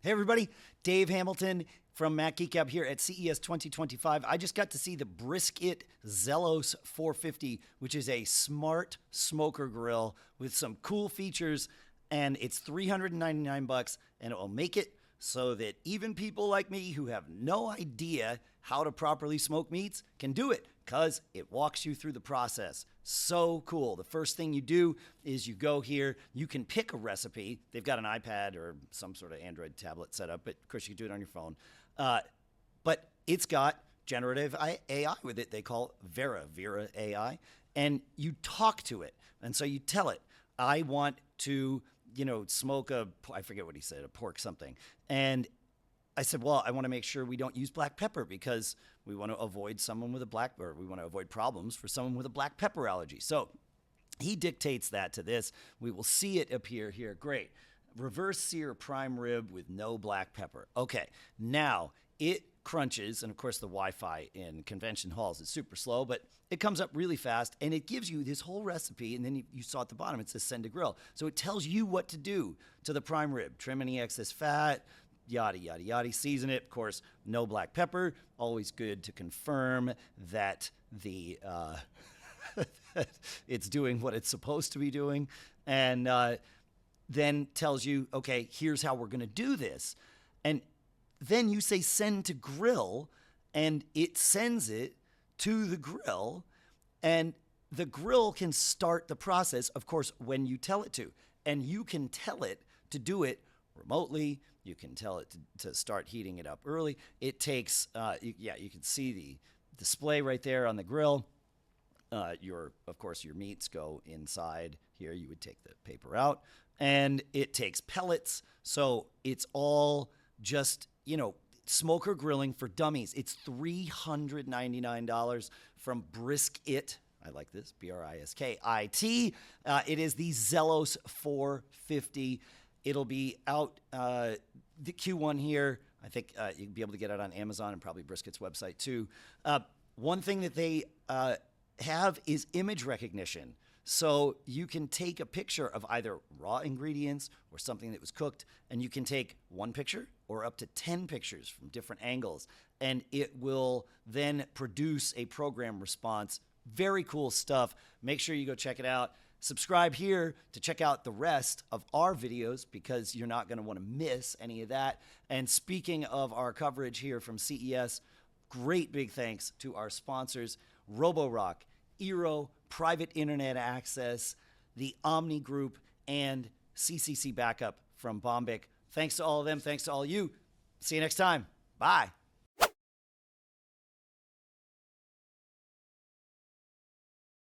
Hey everybody, Dave Hamilton from Mac Geek Gab here at CES 2025. I just got to see the BriskIt Zellos 450, which is a smart smoker grill with some cool features, and it's $399 and it will make it so that even people like me who have no idea how to properly smoke meats can do it because it walks you through the process. So cool. The first thing you do is you go here, you can pick a recipe. They've got an iPad or some sort of Android tablet set up, but of course you can do it on your phone. But it's got generative AI with it. They call it Vera AI. And you talk to it. And so you tell it, I want to, smoke I forget what he said, a pork something. And I said, well, I want to make sure we don't use black pepper because we want to avoid we want to avoid problems for someone with a black pepper allergy. So he dictates that to this. We will see it appear here. Great. Reverse sear prime rib with no black pepper. Okay. Now it crunches, and of course the Wi-Fi in convention halls is super slow, but it comes up really fast and it gives you this whole recipe. And then you saw at the bottom, it says send to grill. So it tells you what to do to the prime rib, trim any excess fat, yada, yada, yada. Season it. Of course, no black pepper. Always good to confirm that it's doing what it's supposed to be doing. And then tells you, okay, here's how we're going to do this. And then you say send to grill, and it sends it to the grill. And the grill can start the process, of course, when you tell it to. And you can tell it to do it remotely. You can tell it to start heating it up early. It takes, you can see the display right there on the grill. Of course, your meats go inside here. You would take the paper out, and it takes pellets. So it's all just, smoker grilling for dummies. It's $399 from BriskIt. I like this, BriskIt. It is the Zellos 450. It'll be out the Q1 here. I think you'll be able to get it on Amazon and probably BriskIt's website too. One thing that they have is image recognition. So you can take a picture of either raw ingredients or something that was cooked, and you can take one picture or up to 10 pictures from different angles, and it will then produce a program response. Very cool stuff. Make sure you go check it out. Subscribe here to check out the rest of our videos because you're not going to want to miss any of that. And speaking of our coverage here from CES, great big thanks to our sponsors, Roborock, Eero, Private Internet Access, the Omni Group, and CCC Backup from Bombic. Thanks to all of them. Thanks to all you. See you next time. Bye.